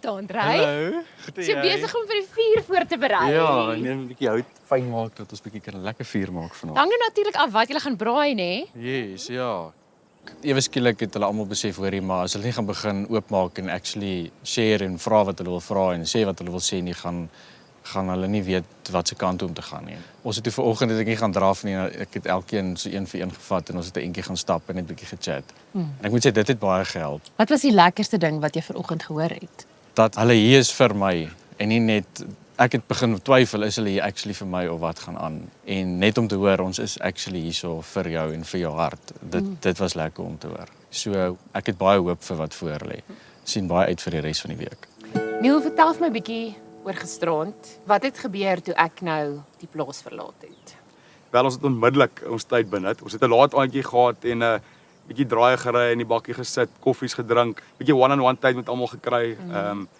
Aand, Ry. Hallo. Is jy besig om vir die vuur voor te berei? Ja, ek neem 'n bietjie hout fyn maak dat ons bietjie kan 'n lekker vuur maak vanaand. Hang nou natuurlik af wat jy gaan braai, nê? Yes, ja. Ewe skielik het hulle almal besef hoorie, maar as hulle nie gaan begin oopmaak en actually share en vra wat hulle wil vra en sê wat hulle wil sê nie, gaan hulle nie weet wat se kant toe om te gaan nie. Ons het toe vanoggend het ek nie gaan draf nie, ek het elkeen so een vir een gevat en ons het 'n entjie gaan stap en net 'n bietjie gechat. En ek moet sê dit het baie gehelp. Wat was die lekkerste ding wat jy vanoggend gehoor het? Dat hulle hier is vir my en nie net ek het begin twyfel is hulle hier actually vir my of wat gaan aan en net om te hoor ons is actually hierso vir jou en vir jou hart. Dit was lekker om te hoor. So ek het baie hoop vir wat voor lê. Sien baie uit vir die res van die week. Neil, vertel vir my bietjie oor gisteraand. Wat het gebeur toe ek nou die plaas verlaat het? Wel, ons het onmiddellik ons tyd benut. Ons het 'n laat aandjie gehad en 'n bietjie draai gery in die bakkie gesit, koffies gedrink, bietjie one-on-one tyd met almal gekry.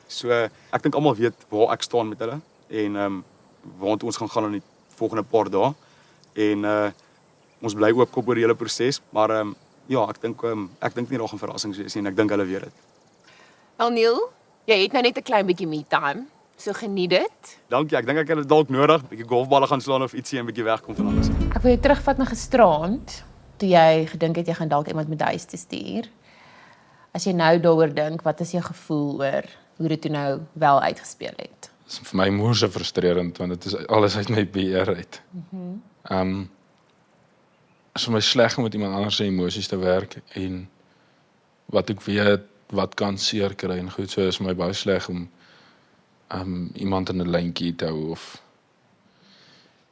So ek dink almal weet waar ek staan met hulle en waartoe ons gaan in die volgende paar dae. En ons bly oopkop oor die hele proses, maar ja, ek dink nie daar gaan verrassings wees nie en ek dink hulle weet dit. Wel Neil, jy het nou net 'n klein bietjie me time. So geniet dit. Dankie, ek dink ek het dit dalk nodig, bietjie golfballe gaan slaan of ietsie en bietjie wegkom van alles. Ek wil jou terugvat na gisteraand, toe jy gedink het jy gaan dalk iemand met huis te stuur. As jy nou daaroor dink, wat is jou gevoel oor hoe dit toe nou wel uitgespeel het? Dit is vir my moeë frustrerend want dit is alles uit my beheer uit. Is vir my sleg om met iemand anders se emosies te werk en wat ek weet wat kan seer kry en goed, so is my baie sleg om iemand in 'n lyntjie te hou of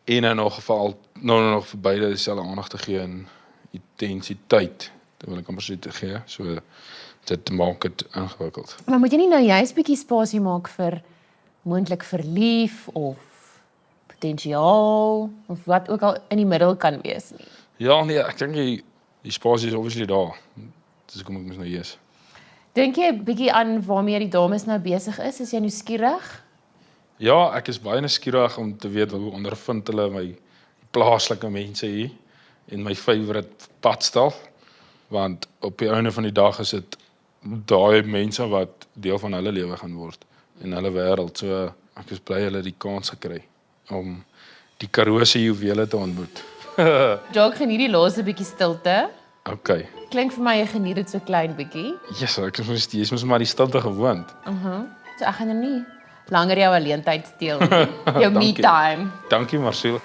en in 'n geval nog vir beide dieselfde aandag te gee en intensiteit, dit wil ek amper sê te gee. So dit maak dit ingewikkeld. Maar moet jy nie nou juist bietjie spasie maak vir moontlik verlief of potensiaal of wat ook al in die middel kan wees nie? Ja, nee, ek dink die spasie is obviously daar. Dis hoekom ek mos nou hier is. Dink jy bietjie aan waarmee die dames nou besig is? Is jy nuuskierig? Ja, ek is baie nuuskierig om te weet hoe ondervind hulle my plaaslike mense hier en my favourite padstal, want op die einde van die dag is dit daai mense wat deel van hulle lewe gaan word en hulle wêreld. So ek is bly hulle die kans gekry om die Karoo se juwele te ontmoet. Jog, geniet die laaste bietjie stilte. Okay. Klink vir my jy geniet dit so klein bietjie. Yes, ek is mos maar die stilte gewoond. So ek gaan nou nie langer jou alleen tyd steel nie. Jou me time. Dankie Marcel.